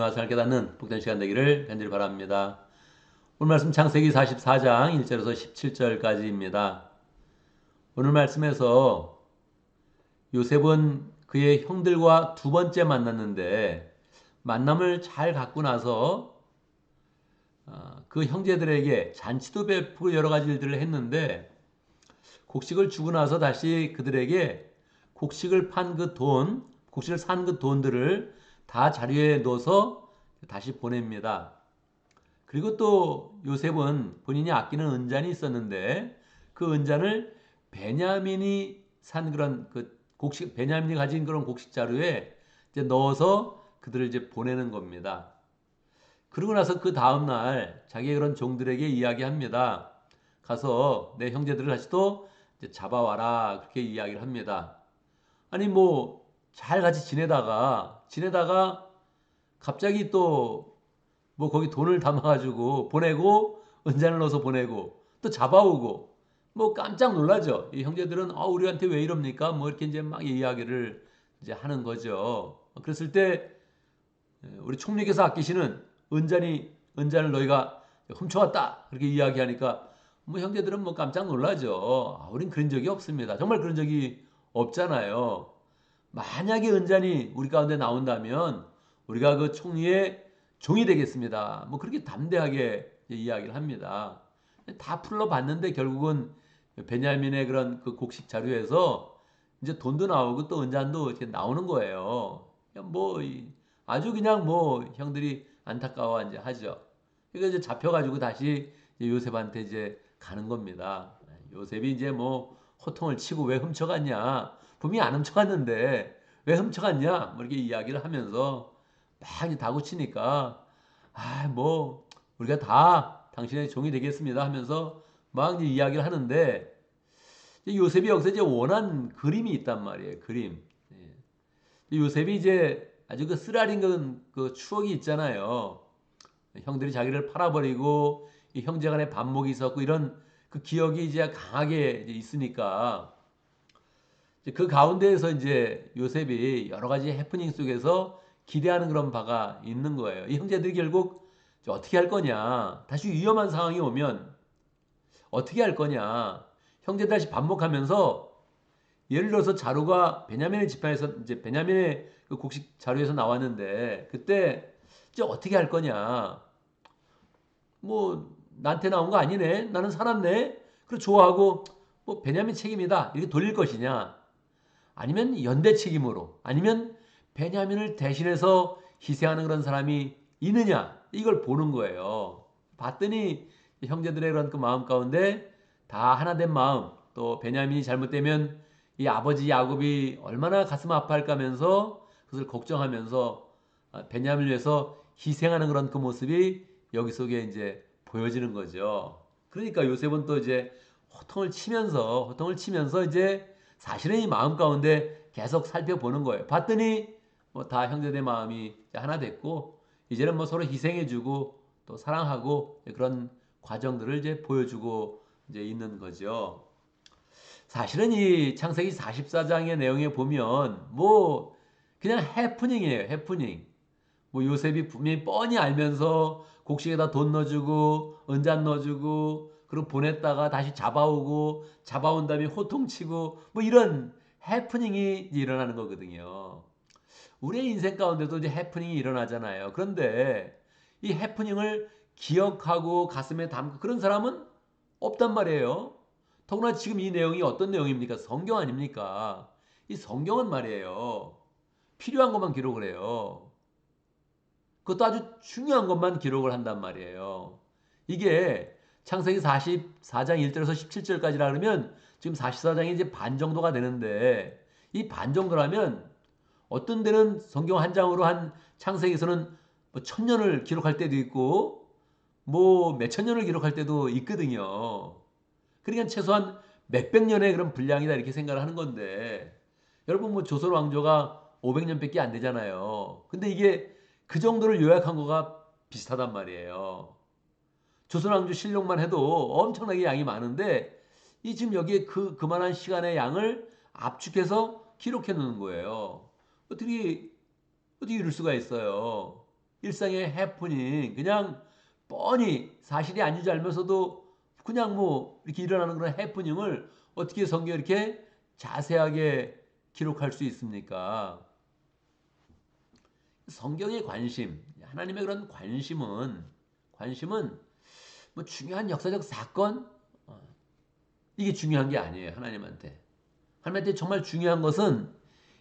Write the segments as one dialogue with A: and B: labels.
A: 와서 잘 깨닫는 복된 시간 되기를 간절히 바랍니다. 오늘 말씀 창세기 44장 1절에서 17절까지입니다. 오늘 말씀에서 요셉은 그의 형들과 두 번째 만났는데 만남을 잘 갖고 나서 그 형제들에게 잔치도 베푸고 여러 가지 일들을 했는데 곡식을 주고 나서 다시 그들에게 곡식을 산 그 돈들을 다 자리에 넣어서 다시 보냅니다. 그리고 또 요셉은 본인이 아끼는 은잔이 있었는데 그 은잔을 베냐민이 가진 그런 곡식 자루에 이제 넣어서 그들을 이제 보내는 겁니다. 그러고 나서 그 다음 날 자기의 그런 종들에게 이야기합니다. 가서 내 형제들을 다시 또 이제 잡아와라 그렇게 이야기를 합니다. 아니 뭐 잘 같이 지내다가 갑자기 또 뭐 거기 돈을 담아가지고 보내고 은잔을 넣어서 보내고 또 잡아오고 뭐 깜짝 놀라죠. 이 형제들은 우리한테 왜 이럽니까? 뭐 이렇게 이제 막 이야기를 이제 하는 거죠. 그랬을 때 우리 총리께서 아끼시는 은잔을 너희가 훔쳐왔다 그렇게 이야기하니까 뭐 형제들은 뭐 깜짝 놀라죠. 우린 그런 적이 없습니다. 정말 그런 적이 없잖아요. 만약에 은잔이 우리 가운데 나온다면 우리가 그 총리의 종이 되겠습니다. 뭐 그렇게 담대하게 이야기를 합니다. 다 풀러봤는데 결국은 베냐민의 그런 그 곡식 자료에서 이제 돈도 나오고 또 은잔도 이렇게 나오는 거예요. 뭐 아주 그냥 뭐 형들이 안타까워 이제 하죠. 그러니까 이제 잡혀가지고 다시 이제 요셉한테 이제 가는 겁니다. 요셉이 이제 뭐 호통을 치고 왜 훔쳐갔냐? 분명히 안 훔쳐갔는데 왜 훔쳐갔냐? 뭐 이렇게 이야기를 하면서 막 다구치니까 뭐 우리가 다 당신의 종이 되겠습니다 하면서 막 이제 이야기를 하는데 요셉이 여기서 이제 원한 그림이 있단 말이에요. 그림. 요셉이 이제 아주 그 쓰라린 그 추억이 있잖아요. 형들이 자기를 팔아버리고 이 형제간에 반목이 있었고 이런 그 기억이 이제 강하게 이제 있으니까 그 가운데에서 이제 요셉이 여러 가지 해프닝 속에서 기대하는 그런 바가 있는 거예요. 이 형제들이 결국 어떻게 할 거냐. 다시 위험한 상황이 오면 어떻게 할 거냐. 형제 다시 반목하면서 예를 들어서 자루가 베냐민의 지파에서 이제 베냐민의 그 곡식 자루에서 나왔는데 그때 이제 어떻게 할 거냐. 뭐 나한테 나온 거 아니네. 나는 살았네. 그리고 좋아하고 뭐 베냐민 책임이다. 이렇게 돌릴 것이냐. 아니면 연대 책임으로 아니면 베냐민을 대신해서 희생하는 그런 사람이 있느냐 이걸 보는 거예요. 봤더니 형제들의 그런 그 마음 가운데 다 하나 된 마음 또 베냐민이 잘못되면 이 아버지 야곱이 얼마나 가슴 아파할까 하면서 그것을 걱정하면서 베냐민을 위해서 희생하는 그런 그 모습이 여기 속에 이제 보여지는 거죠. 그러니까 요셉은 또 이제 호통을 치면서 이제 사실은 이 마음 가운데 계속 살펴보는 거예요. 봤더니 뭐 다 형제들 마음이 하나 됐고 이제는 뭐 서로 희생해주고 또 사랑하고 그런 과정들을 이제 보여주고 이제 있는 거죠. 사실은 이 창세기 44장의 내용에 보면 뭐 그냥 해프닝이에요. 해프닝. 뭐 요셉이 분명히 뻔히 알면서 곡식에다 돈 넣어주고 은잔 넣어주고 그리고 보냈다가 다시 잡아온 다음에 호통치고 뭐 이런 해프닝이 일어나는 거거든요. 우리의 인생 가운데도 이제 해프닝이 일어나잖아요. 그런데 이 해프닝을 기억하고 가슴에 담고 그런 사람은 없단 말이에요. 더구나 지금 이 내용이 어떤 내용입니까? 성경 아닙니까? 이 성경은 말이에요. 필요한 것만 기록을 해요. 그것도 아주 중요한 것만 기록을 한단 말이에요. 이게 창세기 44장 1절에서 17절까지라 그러면 지금 44장이 이제 반 정도가 되는데 이 반 정도라면 어떤 데는 성경 한 장으로 한 창세기에서는 뭐 1000년을 기록할 때도 있고 뭐 몇천 년을 기록할 때도 있거든요. 그러니까 최소한 몇백 년의 그런 분량이다 이렇게 생각을 하는 건데 여러분 뭐 조선 왕조가 500년밖에 안 되잖아요. 근데 이게 그 정도를 요약한 거가 비슷하단 말이에요. 조선 왕조 실록만 해도 엄청나게 양이 많은데 이 지금 여기에 그만한 시간의 양을 압축해서 기록해 놓는 거예요. 어떻게 이럴 수가 있어요? 일상의 해프닝, 그냥 뻔히 사실이 아닌 줄 알면서도 그냥 뭐 이렇게 일어나는 그런 해프닝을 어떻게 성경에 이렇게 자세하게 기록할 수 있습니까? 성경의 관심, 하나님의 그런 관심은 뭐 중요한 역사적 사건 이게 중요한 게 아니에요. 하나님한테 정말 중요한 것은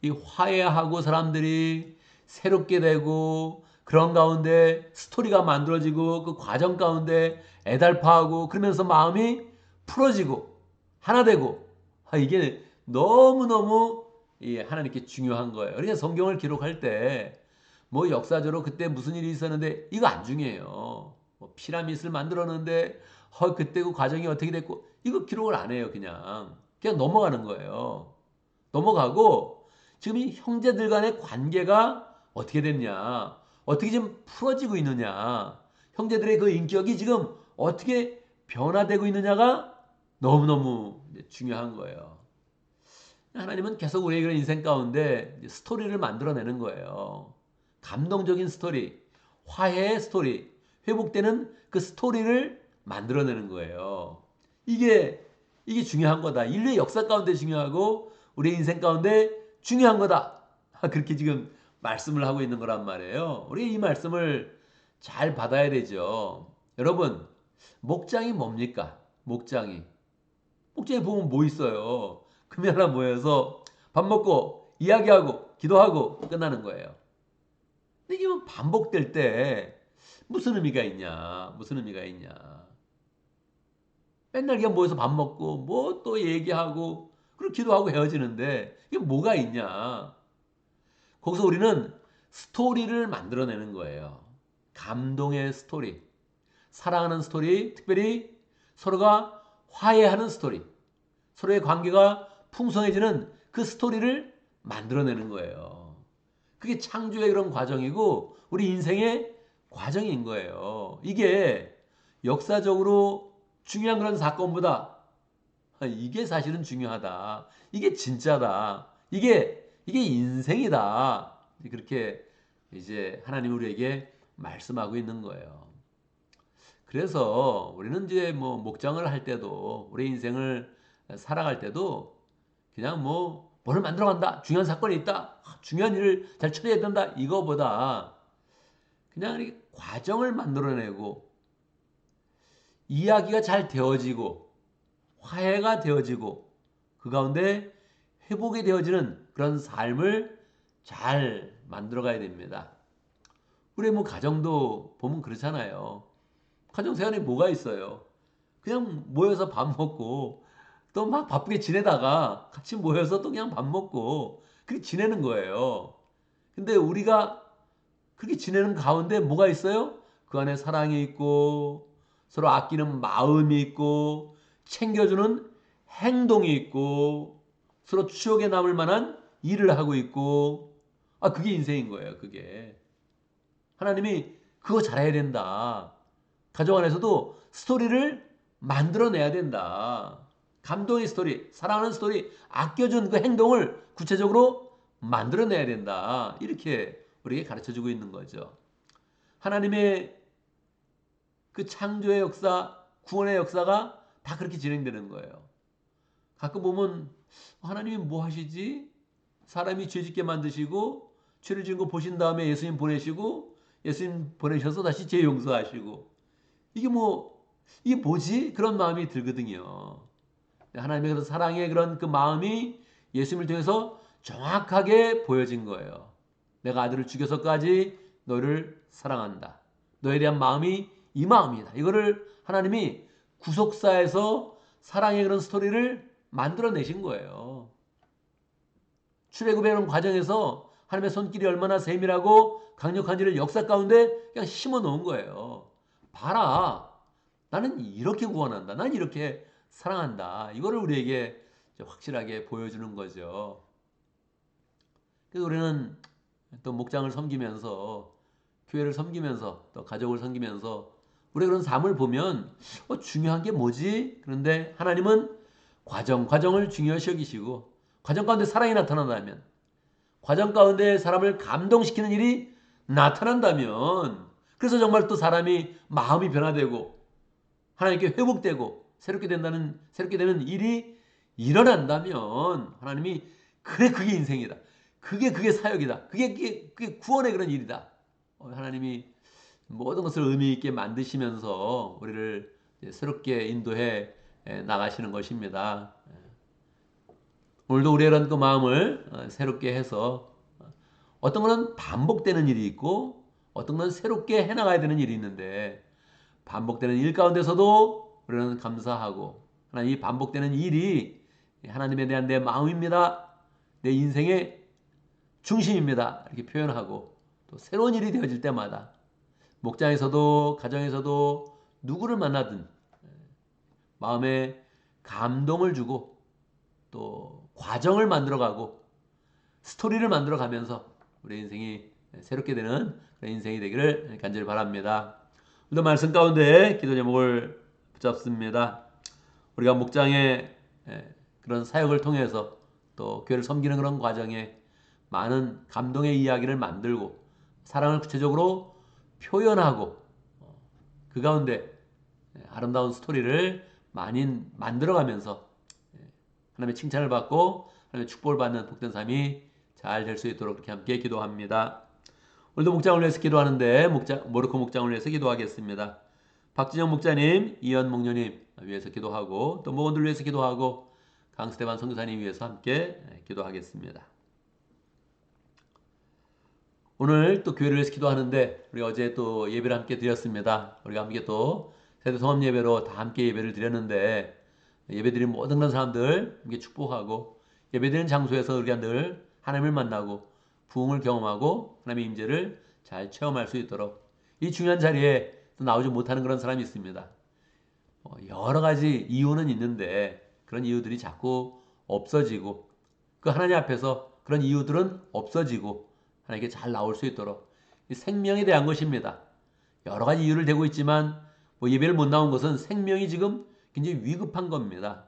A: 이 화해하고 사람들이 새롭게 되고 그런 가운데 스토리가 만들어지고 그 과정 가운데 애달파하고 그러면서 마음이 풀어지고 하나 되고 이게 너무너무 하나님께 중요한 거예요. 그러니까 성경을 기록할 때 뭐 역사적으로 그때 무슨 일이 있었는데 이거 안 중요해요. 뭐 피라미드를 만들었는데 그때 그 과정이 어떻게 됐고 이거 기록을 안 해요. 그냥 넘어가는 거예요. 넘어가고 지금 이 형제들 간의 관계가 어떻게 됐냐, 어떻게 지금 풀어지고 있느냐, 형제들의 그 인격이 지금 어떻게 변화되고 있느냐가 너무너무 중요한 거예요. 하나님은 계속 우리의 그런 인생 가운데 스토리를 만들어내는 거예요. 감동적인 스토리, 화해의 스토리, 회복되는 그 스토리를 만들어내는 거예요. 이게 중요한 거다. 인류의 역사 가운데 중요하고 우리 인생 가운데 중요한 거다. 그렇게 지금 말씀을 하고 있는 거란 말이에요. 우리 이 말씀을 잘 받아야 되죠. 여러분, 목장이 뭡니까? 목장이 보면 뭐 있어요? 금요일 날 모여서 밥 먹고 이야기하고 기도하고 끝나는 거예요. 근데 이게 뭐 반복될 때 무슨 의미가 있냐? 무슨 의미가 있냐? 맨날 그냥 모여서 밥 먹고 뭐 또 얘기하고 그리고 기도하고 헤어지는데 이게 뭐가 있냐? 거기서 우리는 스토리를 만들어내는 거예요. 감동의 스토리, 사랑하는 스토리, 특별히 서로가 화해하는 스토리, 서로의 관계가 풍성해지는 그 스토리를 만들어내는 거예요. 그게 창조의 그런 과정이고 우리 인생의 과정인 거예요. 이게 역사적으로 중요한 그런 사건보다 이게 사실은 중요하다. 이게 진짜다. 이게 인생이다. 그렇게 이제 하나님 우리에게 말씀하고 있는 거예요. 그래서 우리는 이제 뭐 목장을 할 때도 우리 인생을 살아갈 때도 그냥 뭐 뭐를 만들어 간다. 중요한 사건이 있다. 중요한 일을 잘 처리해야 된다. 이거보다 그냥 이렇게 과정을 만들어내고 이야기가 잘 되어지고 화해가 되어지고 그 가운데 회복이 되어지는 그런 삶을 잘 만들어 가야 됩니다. 우리 뭐 가정도 보면 그렇잖아요. 가정 생활에 뭐가 있어요? 그냥 모여서 밥 먹고 또 막 바쁘게 지내다가 같이 모여서 또 그냥 밥 먹고 그렇게 지내는 거예요. 근데 우리가 그렇게 지내는 가운데 뭐가 있어요? 그 안에 사랑이 있고 서로 아끼는 마음이 있고 챙겨주는 행동이 있고 서로 추억에 남을 만한 일을 하고 있고 그게 인생인 거예요. 그게 하나님이 그거 잘해야 된다. 가정 안에서도 스토리를 만들어내야 된다. 감동의 스토리, 사랑하는 스토리, 아껴준 그 행동을 구체적으로 만들어내야 된다. 이렇게 우리에게 가르쳐주고 있는 거죠. 하나님의 그 창조의 역사, 구원의 역사가 다 그렇게 진행되는 거예요. 가끔 보면 하나님이 뭐 하시지? 사람이 죄짓게 만드시고 죄를 지은 거 보신 다음에 예수님 보내시고 예수님 보내셔서 다시 죄 용서하시고 이게 뭐지? 그런 마음이 들거든요. 하나님의 그런 사랑의 그런 그 마음이 예수님을 통해서 정확하게 보여진 거예요. 내가 아들을 죽여서까지 너를 사랑한다. 너에 대한 마음이 이 마음이다. 이거를 하나님이 구속사에서 사랑의 그런 스토리를 만들어내신 거예요. 출애굽의 그런 과정에서 하나님의 손길이 얼마나 세밀하고 강력한지를 역사 가운데 그냥 심어 놓은 거예요. 봐라. 나는 이렇게 구원한다. 난 이렇게 사랑한다. 이거를 우리에게 확실하게 보여주는 거죠. 그래서 우리는 또 목장을 섬기면서 교회를 섬기면서 또 가족을 섬기면서 우리 그런 삶을 보면 중요한 게 뭐지? 그런데 하나님은 과정을 중요시 여기시고 과정 가운데 사랑이 나타난다면 과정 가운데 사람을 감동시키는 일이 나타난다면, 그래서 정말 또 사람이 마음이 변화되고 하나님께 회복되고 새롭게 되는 일이 일어난다면 하나님이 그래 그게 인생이다. 그게 사역이다. 그게 구원의 그런 일이다. 하나님이 모든 것을 의미 있게 만드시면서 우리를 새롭게 인도해 나가시는 것입니다. 오늘도 우리의 그런 그 마음을 새롭게 해서 어떤 것은 반복되는 일이 있고 어떤 것은 새롭게 해나가야 되는 일이 있는데 반복되는 일 가운데서도 우리는 감사하고 하나님 이 반복되는 일이 하나님에 대한 내 마음입니다. 내 인생의 중심입니다. 이렇게 표현하고 또 새로운 일이 되어질 때마다 목장에서도 가정에서도 누구를 만나든 마음에 감동을 주고 또 과정을 만들어가고 스토리를 만들어가면서 우리 인생이 새롭게 되는 그런 인생이 되기를 간절히 바랍니다. 오늘도 말씀 가운데 기도 제목을 붙잡습니다. 우리가 목장의 그런 사역을 통해서 또 교회를 섬기는 그런 과정에 많은 감동의 이야기를 만들고 사랑을 구체적으로 표현하고 그 가운데 아름다운 스토리를 많이 만들어가면서 하나님의 칭찬을 받고 하나님의 축복을 받는 복된 삶이 잘 될 수 있도록 그렇게 함께 기도합니다. 오늘도 목장을 위해서 기도하는데 모로코 목장을 위해서 기도하겠습니다. 박진영 목자님, 이현 목녀님 위해서 기도하고 또 모원들 위해서 기도하고 강스테반 선교사님 위해서 함께 기도하겠습니다. 오늘 또 교회를 위해서 기도하는데 우리 어제 또 예배를 함께 드렸습니다. 우리가 함께 또 세대 성업 예배로 다 함께 예배를 드렸는데 예배드린 모든 그런 사람들 함께 축복하고 예배드리는 장소에서 우리가 늘 하나님을 만나고 부흥을 경험하고 하나님의 임재를 잘 체험할 수 있도록 이 중요한 자리에 또 나오지 못하는 그런 사람이 있습니다. 여러 가지 이유는 있는데 그런 이유들이 자꾸 없어지고 그 하나님 앞에서 그런 이유들은 없어지고 하나님께 잘 나올 수 있도록 이 생명에 대한 것입니다. 여러 가지 이유를 대고 있지만 예배를 못 나온 것은 생명이 지금 굉장히 위급한 겁니다.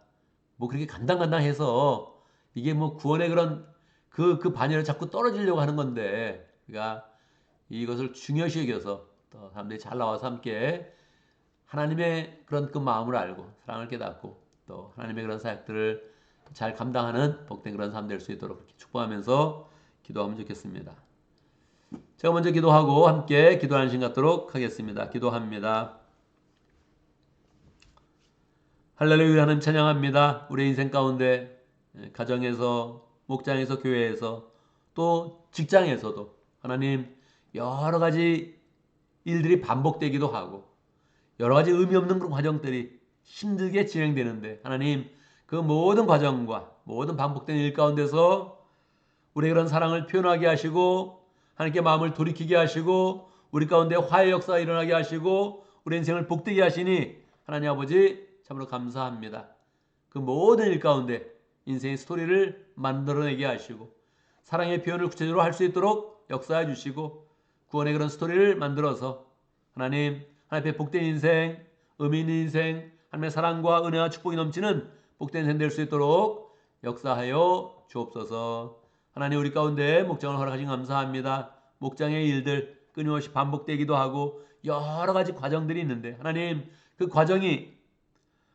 A: 그렇게 간당간당해서 이게 구원의 그런 그 반열에 자꾸 떨어지려고 하는 건데 그러니까 이것을 중요시 여겨서 또 사람들이 잘 나와서 함께 하나님의 그런 그 마음을 알고 사랑을 깨닫고 또 하나님의 그런 사역들을 잘 감당하는 복된 그런 삶 될 수 있도록 축복하면서 기도하면 좋겠습니다. 제가 먼저 기도하고 함께 기도하는 시간 갖도록 하겠습니다. 기도합니다. 할렐루야 하나님 찬양합니다. 우리 인생 가운데 가정에서 목장에서 교회에서 또 직장에서도 하나님 여러 가지 일들이 반복되기도 하고 여러 가지 의미 없는 그런 과정들이 힘들게 진행되는데 하나님 그 모든 과정과 모든 반복된 일 가운데서 우리의 그런 사랑을 표현하게 하시고 하나님께 마음을 돌이키게 하시고 우리 가운데 화해 역사가 일어나게 하시고 우리 인생을 복되게 하시니 하나님 아버지 참으로 감사합니다. 그 모든 일 가운데 인생의 스토리를 만들어내게 하시고 사랑의 표현을 구체적으로 할 수 있도록 역사해 주시고 구원의 그런 스토리를 만들어서 하나님 앞에 복된 인생, 의미 있는 인생, 하나님의 사랑과 은혜와 축복이 넘치는 복된 인생 될 수 있도록 역사하여 주옵소서. 하나님 우리 가운데 목장을 허락하신 감사합니다. 목장의 일들 끊임없이 반복되기도 하고 여러 가지 과정들이 있는데 하나님 그 과정이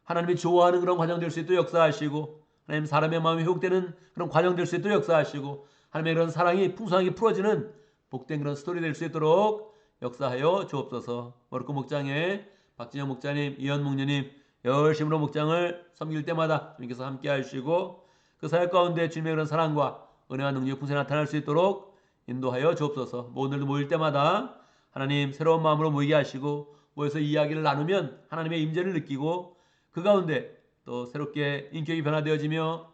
A: 하나님이 좋아하는 그런 과정 될 수 있도록 역사하시고 하나님 사람의 마음이 회복되는 그런 과정 될 수 있도록 역사하시고 하나님의 그런 사랑이 풍성하게 풀어지는 복된 그런 스토리 될 수 있도록 역사하여 주옵소서. 모로코 목장에 박진영 목자님, 이현 목녀님 열심으로 목장을 섬길 때마다 주님께서 함께 하시고 그 사역 가운데 주님의 그런 사랑과 은혜와 능력이 풍성히 나타날 수 있도록 인도하여 주옵소서. 오늘도 모일 때마다 하나님 새로운 마음으로 모이게 하시고 모여서 이야기를 나누면 하나님의 임재를 느끼고 그 가운데 또 새롭게 인격이 변화되어지며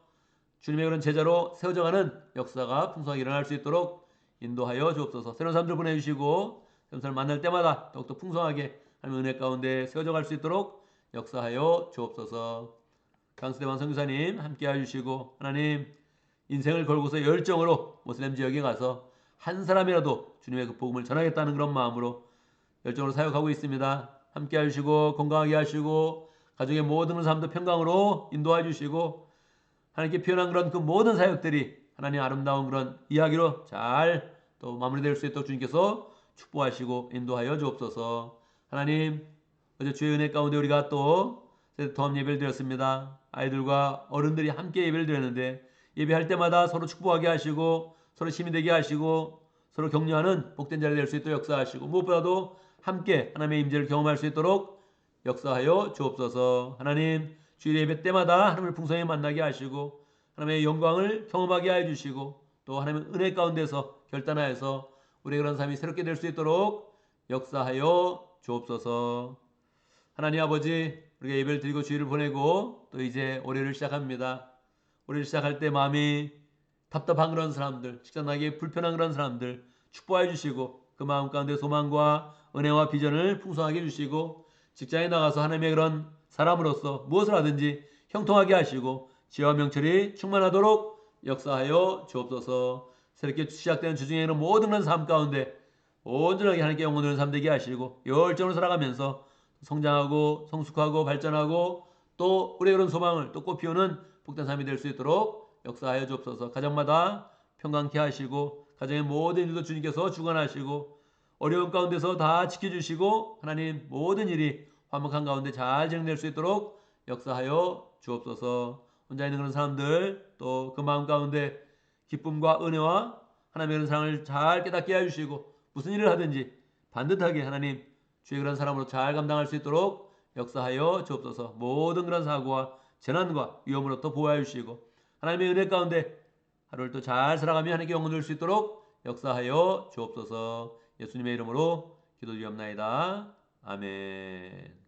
A: 주님의 그런 제자로 세워져가는 역사가 풍성하게 일어날 수 있도록 인도하여 주옵소서. 새로운 사람들 보내주시고 새로운 사람을 만날 때마다 더욱더 풍성하게 하나님의 은혜 가운데 세워져갈 수 있도록 역사하여 주옵소서. 강스테반 선교사님 함께 해주시고 하나님 인생을 걸고서 열정으로 모슬렘 지역에 가서 한 사람이라도 주님의 그 복음을 전하겠다는 그런 마음으로 열정으로 사역하고 있습니다. 함께 해주시고 건강하게 하시고 가족의 모든 사람도 평강으로 인도해 주시고 하나님께 표현한 그런 그 모든 사역들이 하나님 아름다운 그런 이야기로 잘 또 마무리될 수 있도록 주님께서 축복하시고 인도하여 주옵소서. 하나님, 어제 주의 은혜 가운데 우리가 또 도합 예배를 드렸습니다. 아이들과 어른들이 함께 예배를 드렸는데 예배할 때마다 서로 축복하게 하시고 서로 힘이 되게 하시고 서로 격려하는 복된 자리 될 수 있도록 역사하시고 무엇보다도 함께 하나님의 임재를 경험할 수 있도록 역사하여 주옵소서. 하나님, 주일 예배 때마다 하나님을 풍성히 만나게 하시고 하나님의 영광을 경험하게 해 주시고 또 하나님의 은혜 가운데서 결단하여서 우리의 그런 삶이 새롭게 될 수 있도록 역사하여 주옵소서. 하나님 아버지, 우리가 예배를 드리고 주일을 보내고 또 이제 올해를 시작합니다. 올해를 시작할 때 마음이 답답한 그런 사람들, 직장 나기에 불편한 그런 사람들 축복해 주시고 그 마음 가운데 소망과 은혜와 비전을 풍성하게 해주시고 직장에 나가서 하나님의 그런 사람으로서 무엇을 하든지 형통하게 하시고 지혜와 명철이 충만하도록 역사하여 주옵소서. 새롭게 시작되는 주중에는 모든 그런 삶 가운데 온전하게 하나님께 영혼 드리는 삶 되게 하시고 열정으로 살아가면서 성장하고 성숙하고 발전하고 또 우리의 그런 소망을 또 꽃피우는 복된 삶이 될 수 있도록 역사하여 주옵소서. 가정마다 평강케 하시고 가정의 모든 일도 주님께서 주관하시고 어려운 가운데서 다 지켜주시고 하나님 모든 일이 화목한 가운데 잘 진행될 수 있도록 역사하여 주옵소서. 혼자 있는 그런 사람들 또 그 마음 가운데 기쁨과 은혜와 하나님의 그런 사랑을 잘 깨닫게 해주시고 무슨 일을 하든지 반듯하게 하나님 주의 그런 사람으로 잘 감당할 수 있도록 역사하여 주옵소서. 모든 그런 사고와 재난과 위험으로부터 보호하여 주시고 하나님의 은혜 가운데 하루를 또 잘 살아가며 하나님께 영광 돌릴 수 있도록 역사하여 주옵소서. 예수님의 이름으로 기도드리옵나이다. 아멘.